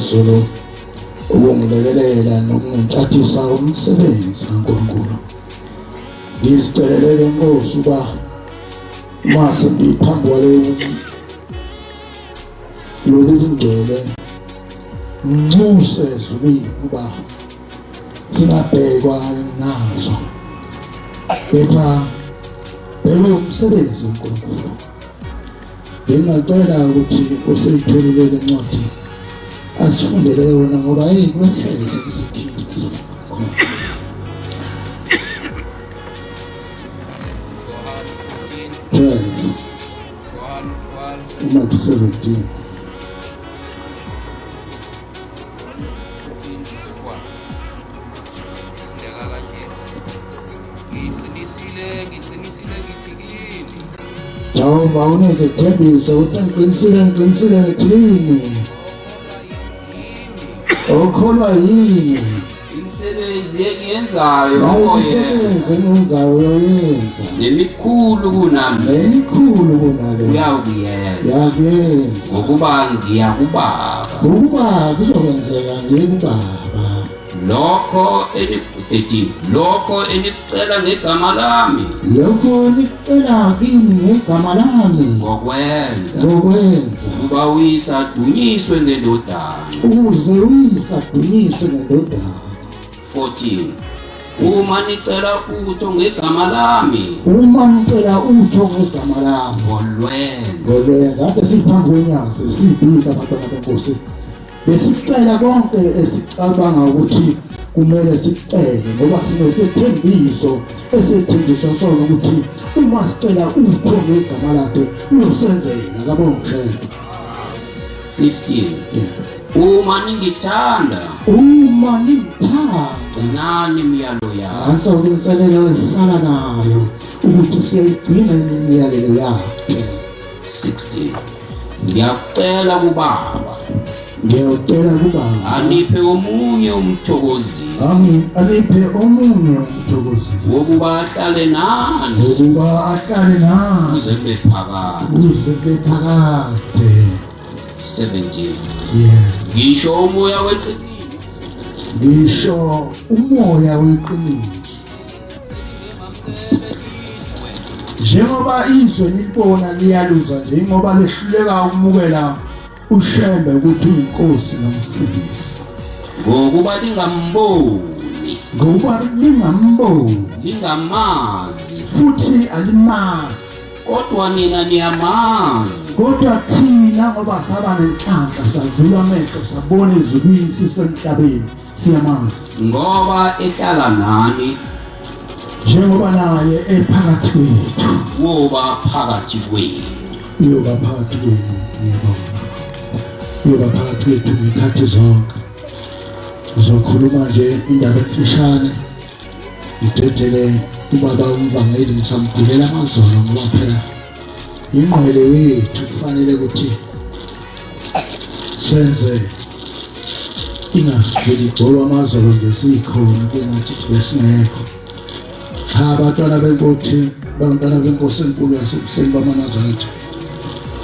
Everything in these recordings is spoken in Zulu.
phezulu ukungilekelela nokungintshathisa umsebenzi kaNkulunkulu. Ngizicelele Nkosi uba mase ngiphambi kwalokungcwele nxuse zubili uba singabhekwa nazo kepha beke umsebenzi kaNkulunkulu. Ngingacela ukuthi useyitholile le ncwadi asifundele yona ngoba ayikwehlele isikhindi khona. Matthew 17. Jehova unezithembiso uqinisile thini okholwa yini imisebenzi engiyenzayo yenza nemikhulu kunami uyakuyenza ngokuba ngiya kubaba kuzokwenzeka ngiye kubaba. Lokho enicela ngegama lami ngokwenza ukuba uyise adunyiswe ngendodana. 14 Uma nicela utho ngegama lami ngolwenza ade siphambi kwenyawo sibika abantwana benkosi besicela konke esicabanga ukuthi kumele sicele ngoba sinesethembiso esethembiswa sona ukuthi uma sicela utho ngegama lakhe uyosenzela kabongishela. 15 Uma ningithanda nani imiyalo yami angisokunselela lesala nayo ukuthi siyigcina imiyalelo yakhe. 16 Ngiyacela kubaba aniphe omunye umthokozisi wokuba ahlale nani kuze kube phakade. 17 Ngisho umoya weqiniso njengoba izwe nilibona liyaluza njengoba lehluleka ukumukela ushembe ukuthi uyinkosi nomsindisi ngokuba lingamboni lingamazi futhi alimazi kodwa nina niyamazi. Kodwa thina ngoba saba nenhlanhla sadlula amehlo sabona ezulwini sisemhlabeni siyamazi ngoba ehlala nani njengoba naye ephakathi kwethu uyoba phakathi kwethu ngekhathi zonke. Uzokhuluma nje indaba emfishane ngidedele ubaba umvangeli ngisamgulela amazolo ngoba phela ingqwele wethu kufanele ukuthi senze ingaveli igcolo amazolo ngesikhona kwengathi besingekho. Abantwana benkosi enkulu yasebuhleni bamaNazaretha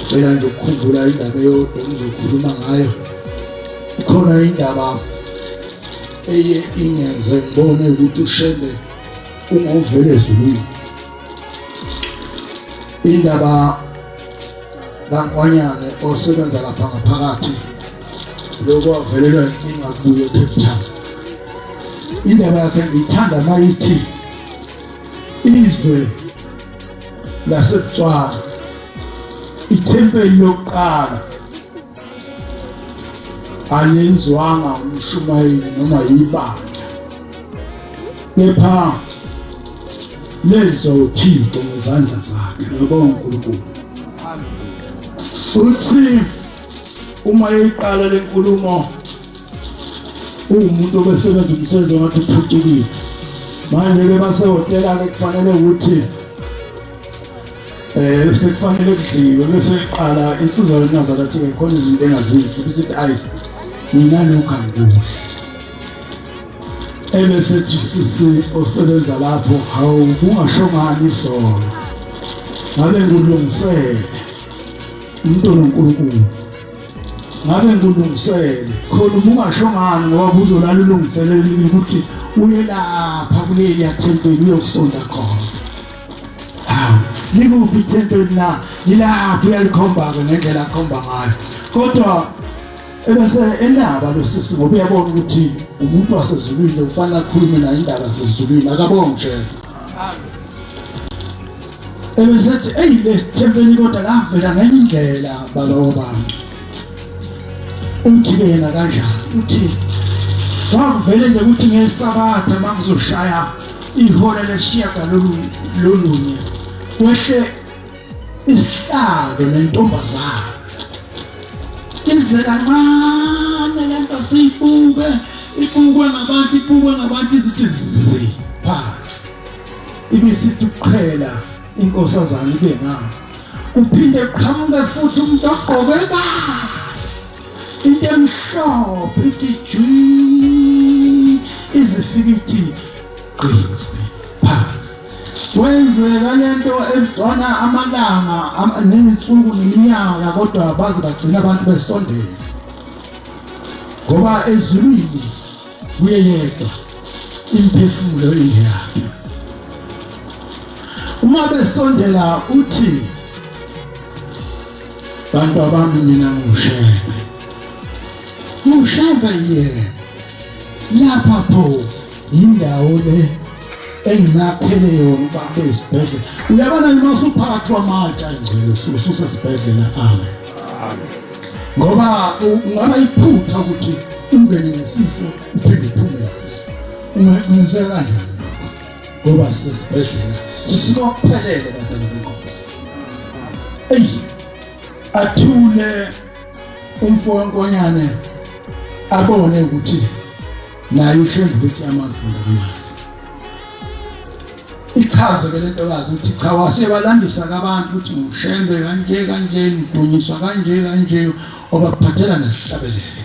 cela nje ukukhumbula indaba eyodwa engizokhuluma ngayo. Ikhona indaba eye ingenze ngibone ukuthi ushembe ungovele ezulwini. Indaba kaNkwanyane osebenza lapha ngaphakathi lokho wavelelwa inkinga kuye eCape Town. Indaba yakhe ngithanda mayithi izwe laseBotswana ithempeli lokuqala alenziwanga umshumayeli noma yibandla kepha lenziwa uThixo ngezandla zakhe. Ngibonga uNkulunkulu uthi uma eyiqala lenkulumo umuntu obesebenza umsebenzi ngathi uphucukile. Manje ke basehotela ke kufanele ukuthi sekufanele kudliwe bese iqala insizwa yeNazaretha ke khona izinto engazinhle bese ayi mina lokho angikuhle. Ebesethi sisi osebenza lapho hawu kungashongani isona ngabe ngilungisele umuntu noNkulunkulu ngabe ngulungisele khona ubungasho ngani ngoba uzolala ulungiselele ukuthi uye lapha kuleli yathempeli uyosonda khona. Hawu likuphi ithempeli la yilapho uyalikhomba-ke ngendlela akhomba ngayo kodwa ebese endaba lo sisi ngoba uyabona ukuthi umuntu wasezulwini ufanele akhulume naye indaba zasezulwini akabonge nje. Ebesethi le thempeli kodwa lavela ngenye indlela baba wabantu. Uthi yena kanjani uthi wavele nje ukuthi ngesabatha mangizoshaya ihora lesishiyagalolunye wehle isihlalo nentombazana ize kancane lento siyibukwe ngabantu izithi zi phansi ibisithi uqhela inkosazana ibe ngapha uphinde qhamuke futhi umuntu ogqoke kahle into emhlophe ithi jwi izifika ithi qinsi phansi wenzeka lento ezwana amalanga nezinsuku neminyaka kodwa baze bagcina abantu besondela ngoba ezulwini kuye yedwa imphefumulo ingeyakhe. Uma besondela uthi bantu abami mina ngusheva yena lapha pho indawo le enginakhele yona ukuba besibhedlela uyabona noma usuphakathi kwamatsha engcelo susesibhedlela amen ngoba ungaba iphutha ukuthi ungene nesifo uphinde uphume naso ungenzeka kanjani ngoba sesibhedlela sisikophelele bantwana benkosi. Athule umfo wenkonyane abone ukuthi naye ushembulethi amazi ngamazi ichaze ke lentokazi ukuthi cha wasebalandisa kabantu ukuthi ngishembe kanje ngidunyiswa kanje obaphathela nesihlabelelo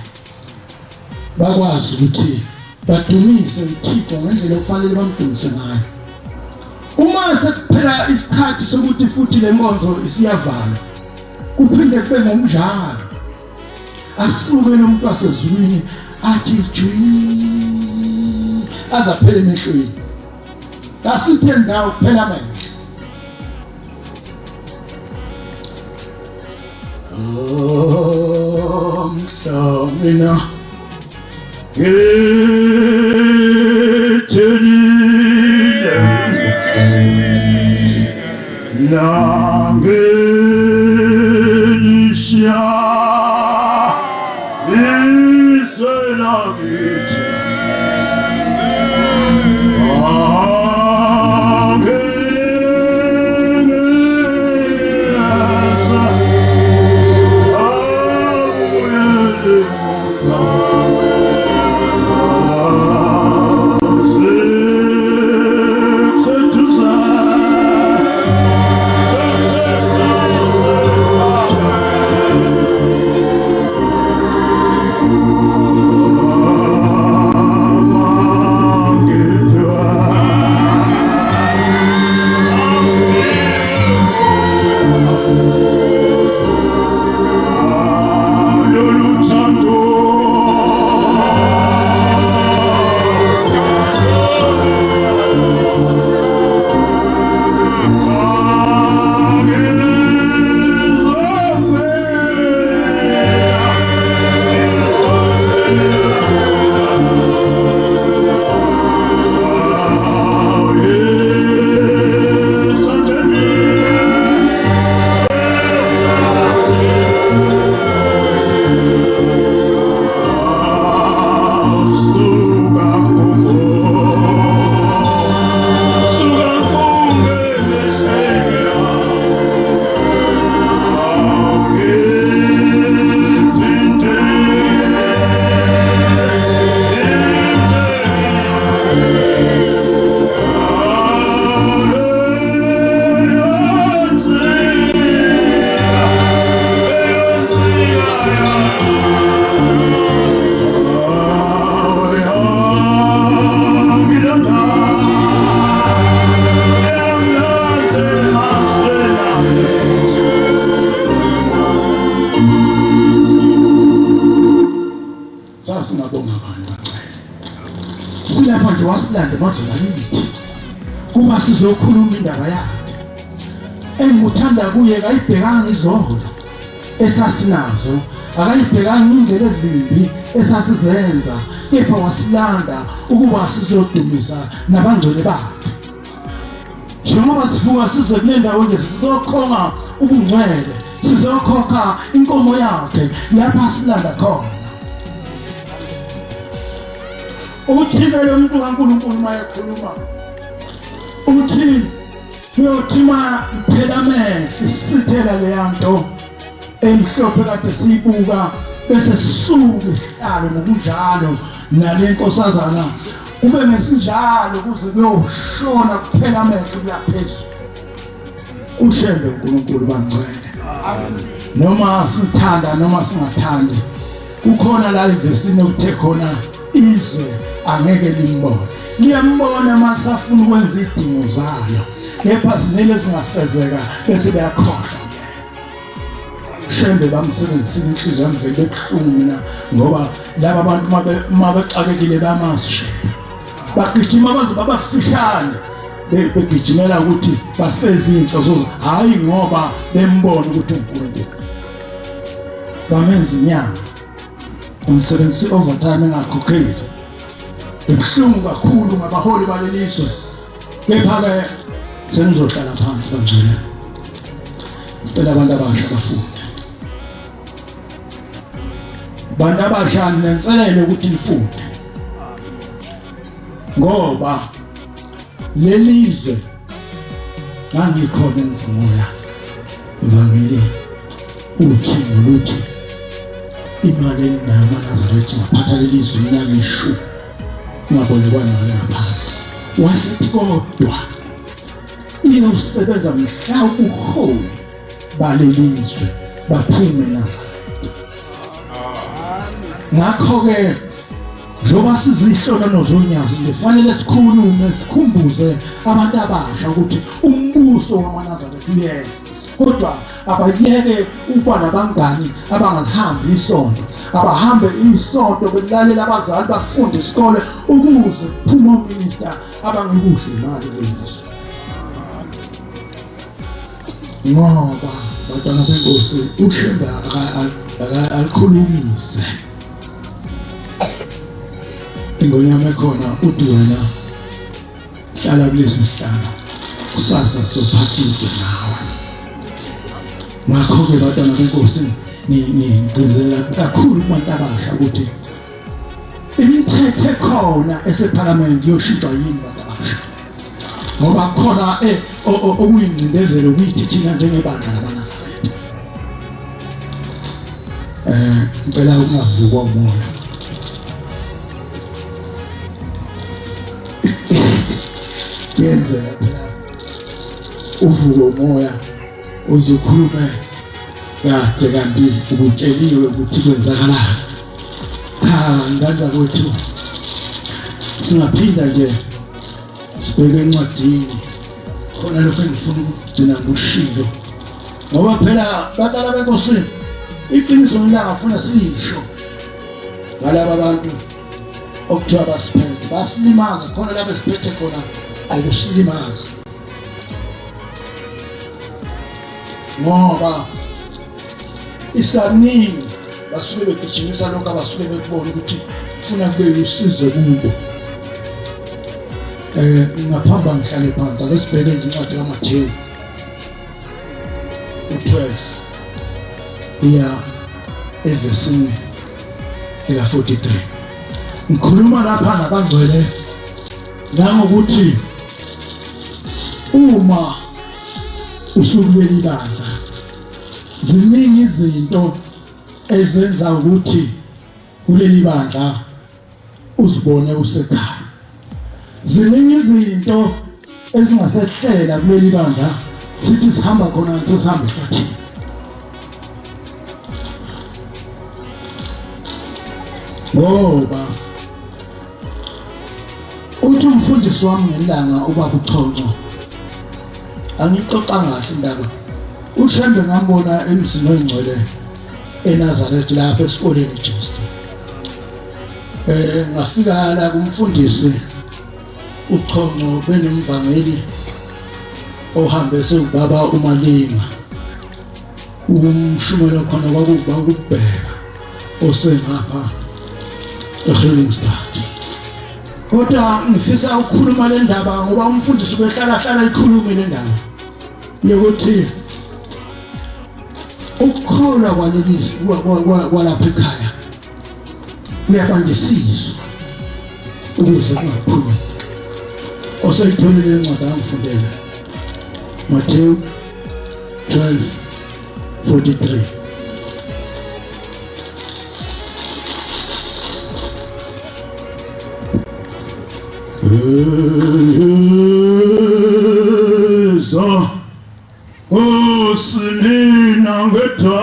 bakwazi ukuthi badumise uThixo ngendlela okufanele bamdumise ngayo. Uma sekuphela isikhathi sokuthi futhi le nkonzo isiyavala kuphinde kube ngomjalo asuke lo muntu wasezulwini athi jwi azaphela emehlweni asithe ndawo kuphela amehlo. Mhlamina ngethelile nangelisha iselakithi wasilanda emazweni akithi kuba sizokhuluma indaba yakhe. Engikuthanda kuye kayibhekanga izolo esasinazo, akayibhekanga indlela ezimbi esasizenza, kepha wasilanda ukuba sizodumisa nabangcwele bakhe. Njengoba sivuka size kule ndawo nje sizokhonga ubungcwele, sizokhokha inkomo yakhe lapha silanda khona. Uthike lo muntu kaNkulunkulu mayekhuluma uthi uyothima phela amehlo sithela le yanto emhlophe kade siyibuka bese sisuka isihlalo ngokunjalo nale nkosazana kube ngesinjalo kuze kuyoshona kuphela amehlo kuyaphezulu. Ushembe uNkulunkulu bangcwele. Noma sithanda noma singathandi, kukhona la ivesini okuthe khona izwe angeke limbone. Liyambona masafuna ukwenza idingo zalo, kepha sinele singafezeka bese bayakhohlwa. Shembe bamsebenzisa inhliziyo yami vele ebuhlungu mina ngoba laba abantu mabexakekile bamasishe bagijima baze babafishane begijimela ukuthi bafeze inhloso, hayi ngoba bembona ukuthi uNkulunkulu bamenza inyanga umsebenzi overtime engakhokheli. Ebuhlungu kakhulu ngabaholi balelizwe, kepha-ke sengizohlala phansi bangcwele ngicela abantu abasha bafunde. Bantu abasha nenselelo ukuthi nifunde, ngoba lelizwe ngangikhona enzimoya ivangeli uthi ngoluthi imali enayo amaNazaretha ngaphatha lelizwe ngisho ngabolekwa imali ngaphandle. Wasithi kodwa iyosebenza mhla ubuholi balelizwe baphume eNazaretha. Ngakho-ke njengoba sizihlolano zonyazi nje kufanele sikhulume sikhumbuze abantu abasha ukuthi umbuso wamaNazaretha uyeza, kodwa abayeke ukuba nabangani abangalihambi isonto, abahambe isonto belalela abazali bafunde isikole ukuze kuphume ominister abangekudla imali lelizwe. Ngoba bantwana benkosi uShembe alikhulumise ingonyama ekhona uthi wena hlala kulesi sihlalo kusasa sophathizwe nawe. Ngakho-ke bantwana benkosi ngigcizelela kakhulu kubantu abasha ukuthi imithetho ekhona esephalamende yoshintshwa yini bantu abasha, ngoba khona okuyingcindezelo kuyithi thina njengebandla lamaNazaretha. Ngicela ukungavukwa umoya. Yenzeka phela uvuke umoya uzokhuluma kade kanti ubutsheliwe ukuthi kwenzakalani. Cha, ngandla kwethu singaphinda nje sibheke encwadini khona lokho engifuna ukugcina ngushilo, ngoba phela bantwana benkosi iqiniso ngilangafuna siyisho ngalaba abantu okuthiwa basiphethe basilimaza. Khona la besiphethe khona akusilimaza, ngoba isikaningi basuke begijimisa lokho abasuke bekubona ukuthi kufuna kube usizo kubo. Ngaphamba ngihlale phansi ake sibheke incwadi kaMathewu 12 kuya evesini lika 43. Ngikhuluma lapha nabangcwele nangokuthi uma usukuleli bandla ziningi izinto ezenza ukuthi kuleli bandla uzibone usekhaya. Ziningi izinto ezingasehlela kuleli bandla sithi sihamba khona sihamba ehlathini. Ngoba uthi umfundisi wami ngelanga ubaba uChonco angixoxa ngahle indaba. uShembe ngambona emzini oyingcwele eNazaretha lapha esikoleni eJesu. Ngafika la kumfundisi uChongo benemvangeli ohambe sobaba uMalinga umshumela khona kwakuba ukubheka osengapha eHelingstad. Kodwa ngifisa ukukhuluma le ndaba ngoba umfundisi ubehlala ikhulume le ndaba yokuthi ukukholwa kwalelizwi kwalapha ekhaya kuyabandisizwa ukuze kungaphumi. Osayitholile incwadi angifundele Matthew 12:43. Eza osinina ngeta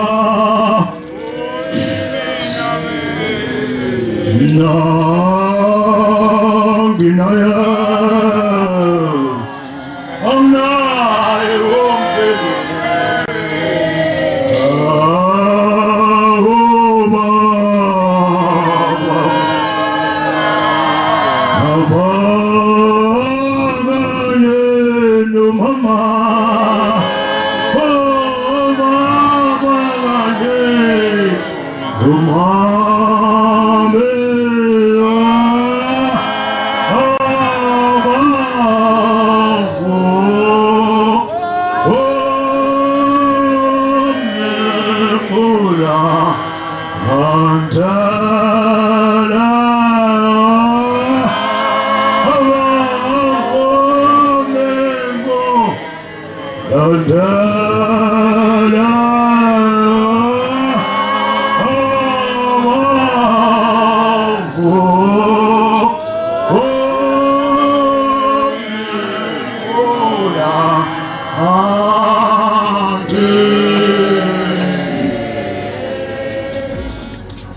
nanginaya anaye wonke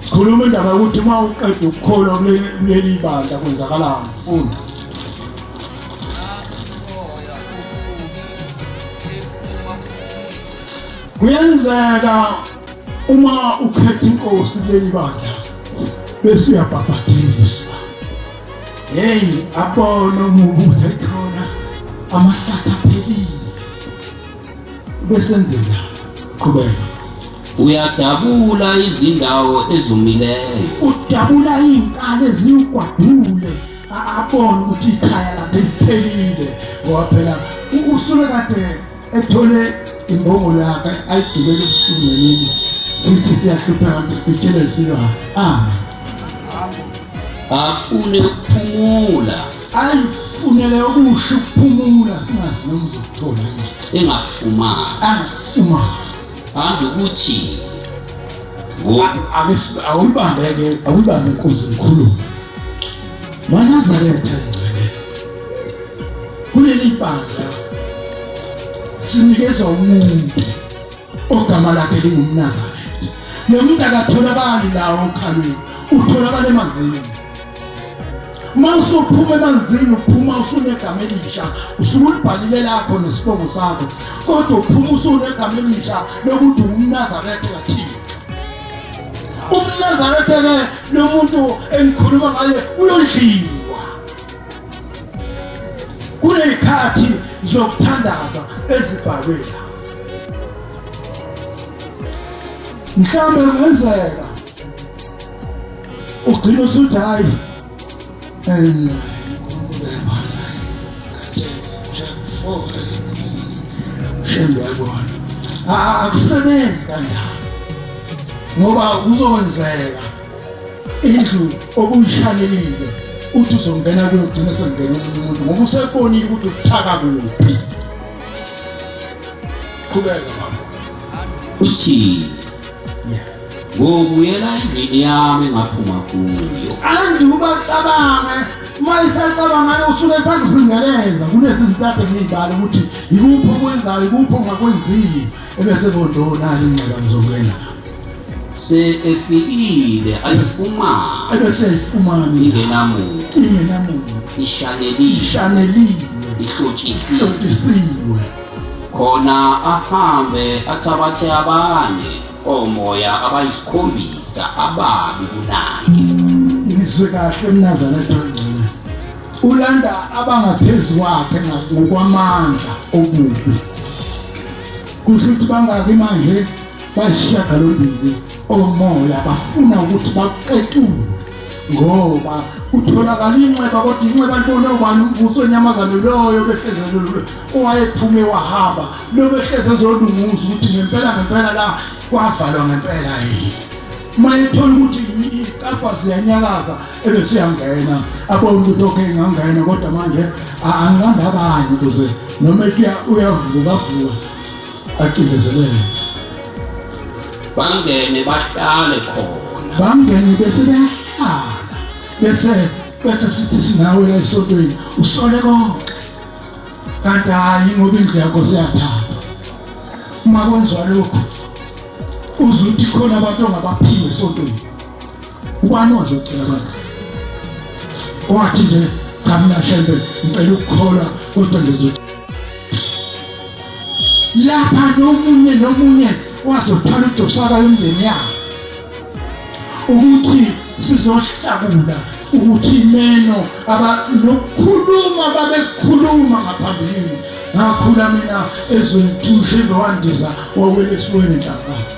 sikhuluma indaba ukuthi uma uqeda ukukholwa kuleli bandla kwenzakalani mfundi. Kuyenzeka uma ukhetha inkosi kuleli bandla bese uyabhabhadiswa. Hey abona umubuthi ayikhona amahlata aphelile. Bese enzela qhubeka. Uyadabula izindawo ezumileyo. Udabula inkalo eziyugwadule abona ukuthi ikhaya lakhe liphelile ngoba phela usuke kade ethole imbongolo yakhe ayigibele ubusuku nemini sithi siyahlupha kanti sitshele silwa amen. Afune ukuphumula. Ayifunele ukusho ukuphumula singazi noma uzokuthola yini. Engafumani. Angafumani. Ande ukuthi awubambe inkosi mkhulu maNazaretha ngcwele kuleli bandla sinikezwa umuntu ogama lakhe lingumNazaretha. Nomuntu akatholakali lawo okhalweni, utholakala emanzini. Mawusophuma emanzini uphuma usunegama elisha, usulibhalile lakho nesibongo sakho, kodwa uphuma usunegama elisha lokuthi umNazaretha kaThixo. UmNazaretha ke lo muntu engikhuluma ngaye uyodliwa. Kulezikhathi zokuthandaza ezibhalwe la. Mhlawumbe kungenzeka ugcina usuthi hayi shembe yabona akusebenzi kanjalo ngoba uzokwenzeka indlu obuyishanelile uthi uzongena kuyogcina sengena umuntu ngoba usebonile ukuthi uthaka kuphi. Qhubeka mama. uthi ngobuyela endlini yami ngaphuma kuyo. Andi ubacabange mayisacabanga usuke sakusingeleza kulezi zintathe ngizibala ukuthi yikuphi okwenzayo yikuphi ongakwenziyo ebese bondona ingceba ngizongena se efikile ayifumana ebese ayifumana ingenamuntu ishanelile ihlotshisiwe khona ahambe athabathe abanye omoya abayisikhombisa ababi kunaye. Ngizwe kahle uMnazaretha ongcwele ulanda abangaphezulu kwakhe ngokwamandla obubi. Kusho ukuthi bangaki manje basishiyagalombili omoya bafuna ukuthi baqetule, ngoba utholakala inxeba kodwa inxeba ntona ubani umvuso onyamazana loyo behlezelo owayephume wahamba lo behleze zolunguza ukuthi ngempela la kwavalwa ngempela yini. Mayethola ukuthi iqapha ziyanyakaza ebese uyangena abona ukuthi okay ngangena kodwa manje angihamba abanye ukuze noma uyavuka acindezelele. Bangene bahlale khona. Bangene bese bayahlala. Bese sithi sinawe la esontweni usole konke. Kanti hayi ngoba indlu yakho siyathatha. Uma kwenziwa lokho uzuthi khona abantu ongabaphile esontweni. Ubani ozocela abantu? Wathi nje cha mina shembe ngicela ukukhola kodwa ngizothi lapha nomunye wazothola uJosaka yomndeni yakhe ukuthi sizohlakula ukuthi imeno nokukhuluma babekhuluma ngaphambili. Ngakhula mina ezontushe bewandiza wawelesiweni enhlakathi.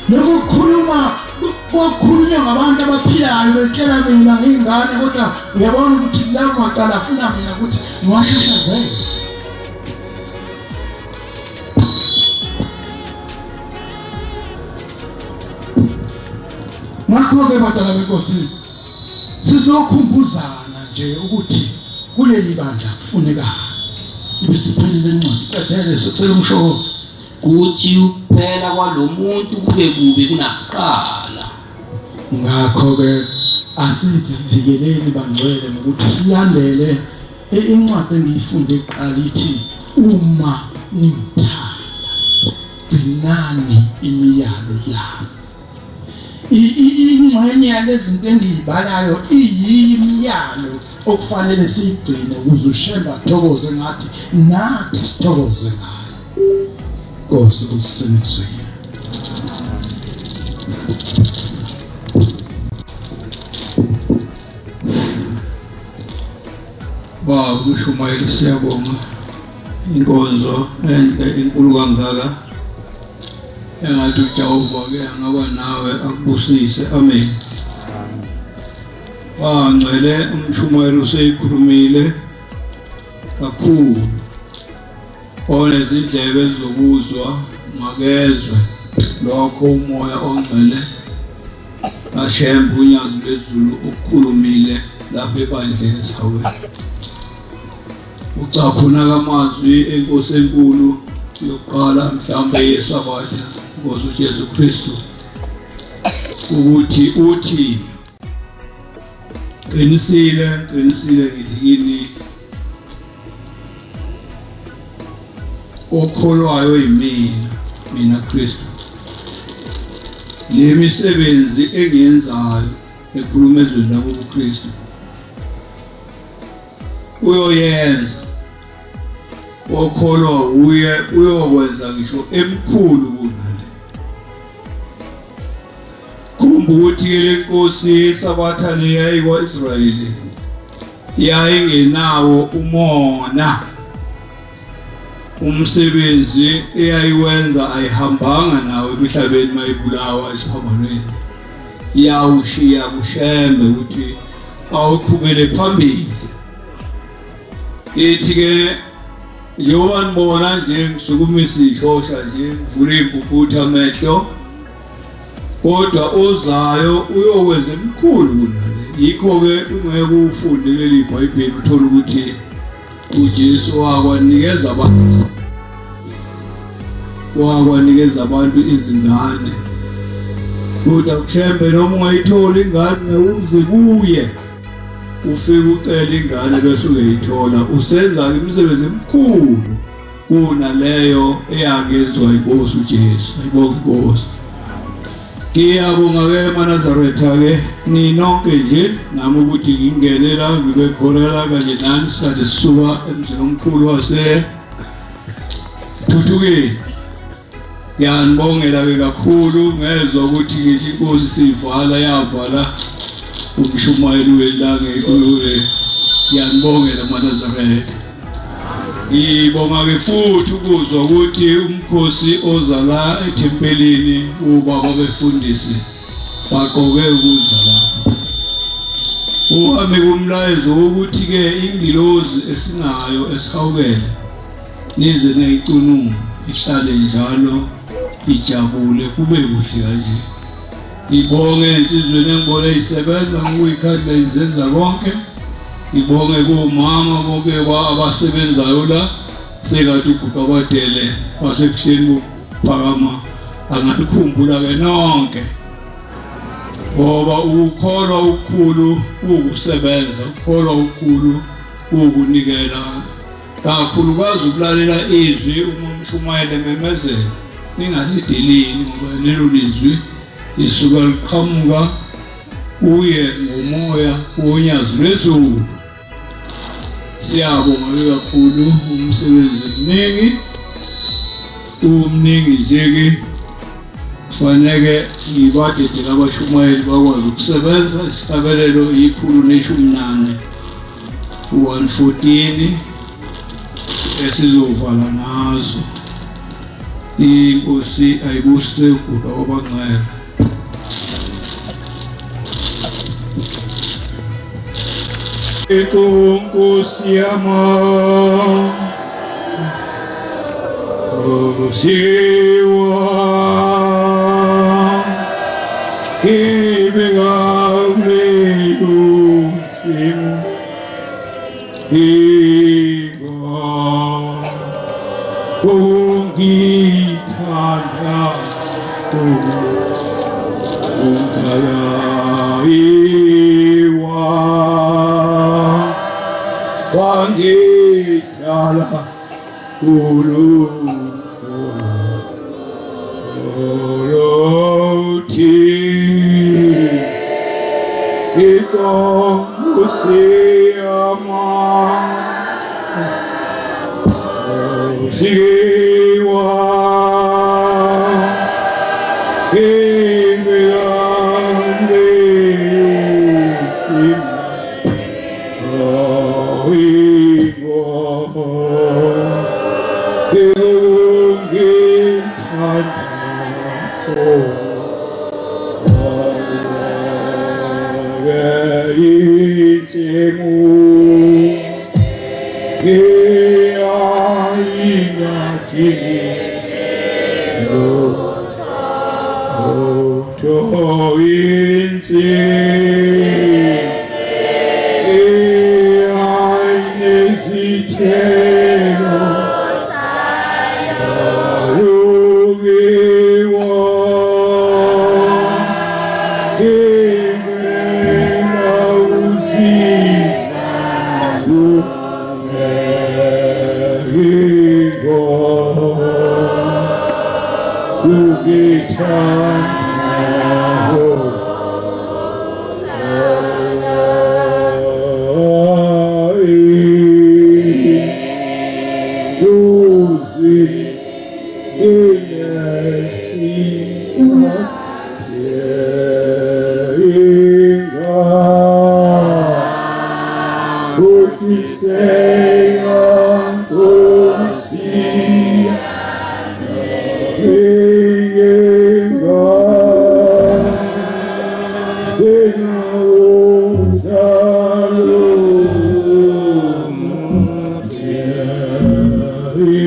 Lokukhuluma kokhulunywa ngabantu abaphilayo betshela mina ngingane kodwa uyabona ukuthi la macala afuna mina ukuthi ngiwashashazele. Ngakho-ke badala benkosi sizokhumbuzana nje ukuthi kuleli bandla kufuneka ibisiphelile incwadi qedele sokusela umshoko kuthi ukuphela kwalomuntu kube kubi kunakuqala. Ngakho-ke asizivikeleni bangcwele ngokuthi silandele incwadi engiyifunde eqala ithi uma nimthanda gcinani imiyalo yami. Ingxenye yalezinto engiyibalayo iyimiyalo okufanele siyigcine ukuze uShemba athokoze ngathi nathi sithokoze ngayo. Nkosi kusemthweni. Baba uShumayeli siyabonga inkonzo enhle enkulu kangaka engathi uJehova-ke angaba nawe akubusise. Amen. Ngcwele uMshumayeli useyikhulumile kakhulu. Onezindlebe zokuzwa makezwe lokho umoya ongcwele kaShemba unyazi lwezulu ukukhulumile lapha ebandleni sawe. Ucaphuna kamazwi enkosi enkulu yokuqala mhlawumbe yesabatha Nkosi uJesu Kristu ukuthi uthi qinisile ngithi kini okholwayo mina Kristu le misebenzi engiyenzayo ekhuluma ezweni lakuKristu uyoyenza okholwa uyokwenza ngisho emkhulu kunale. Ukuthi le nkosi yesabatha leya ikwa-Israyeli yayingenawo umona, umsebenzi eyayiwenza ayihambanga nawo emhlabeni mayibulawa esiphambanweni, yawushiya kuShembe ukuthi awuqhubele phambili. Ithi-ke njengoba nibona nje ngisukumisa ishosha nje ngivule impuputha amehlo, kodwa ozayo uyokwenza emkhulu kunale. Yikho-ke ungeke ufunde leli Bhayibheli uthole ukuthi uJesu wakwanikeza abantu izingane, kodwa kuShembe noma ungayithola ingane uze kuye ufike ucela ingane bese uyayithola. Usenza imisebenzi emkhulu kunaleyo eyakenziwa inkosi uJesu. Ayibonge inkosi. Ngiyabonga-ke eNazaretha-ke ninonke nje nami ukuthi ngingenela ngibe khona kanje nani sikade sisuka emzini omkhulu waseThuthukeni. Ngiyanibongela-ke kakhulu ngezwa ukuthi ngisho inkosi siyivala yavala umshumayeli welanga kuwe yanibongela maNazaretha. Ngibonga ke futhi ukuzwa ukuthi umkhosi oza la ethempelini ubaba befundisi baqoke ukuza lapho. Uhambe kumlayezo ukuthi ke ingilozi esinayo esihawukele nize neyicunungu ihlale njalo ijabule kube kuhle kanje. Ngibonge insizweni engibone isebenza ngokuyikhandla izenza konke. Ngibonge kumama bonke abasebenzayo la sekathi uguqa kwadele wasekusheni kuphakama angalikhumbula ke nonke. Ngoba ukholwa ukukhulu ukusebenza, ukholwa ukukhulu ukunikela. Kakhulukazi ukulalela izwi uma umshumayeli memezela. Ningalideleli ngoba lelo lizwi isuka liqhamuka uye ngomoya wonyazi lwezulu. Siyabonga kakhulu umsebenzi umningi nje-ke kufanele ngibadede abashumayeli bakwazi ukusebenza. Isihlabelelo 114 114 esizovala nazo. Inkosi ayibusise ukuba obangcwele. Inkosi yama siwa ibegawleyo sim iga ungithanda ungaya iwa wangithala uluthi ikonkusiyama siwa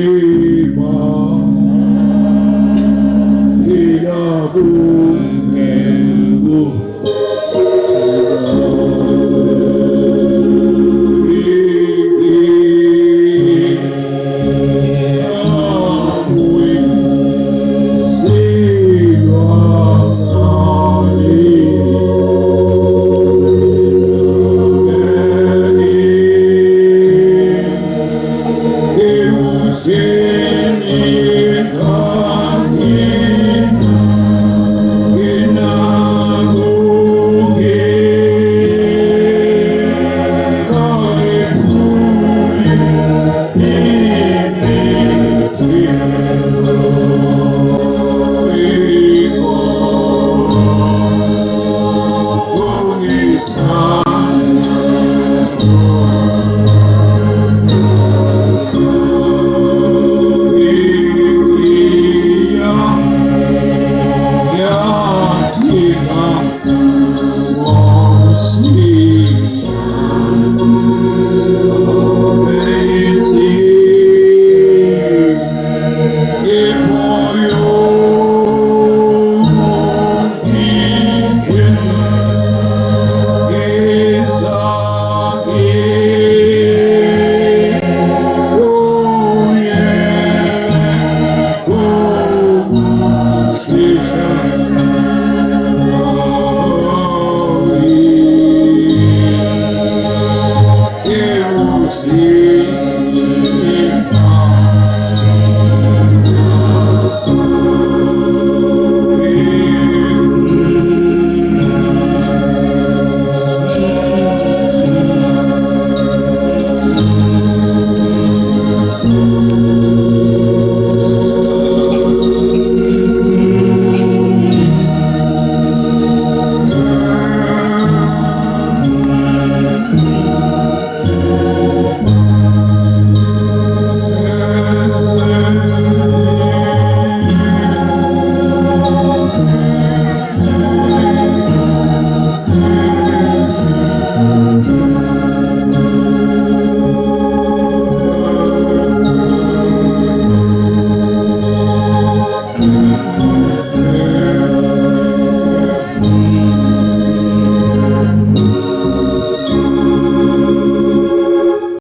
Hey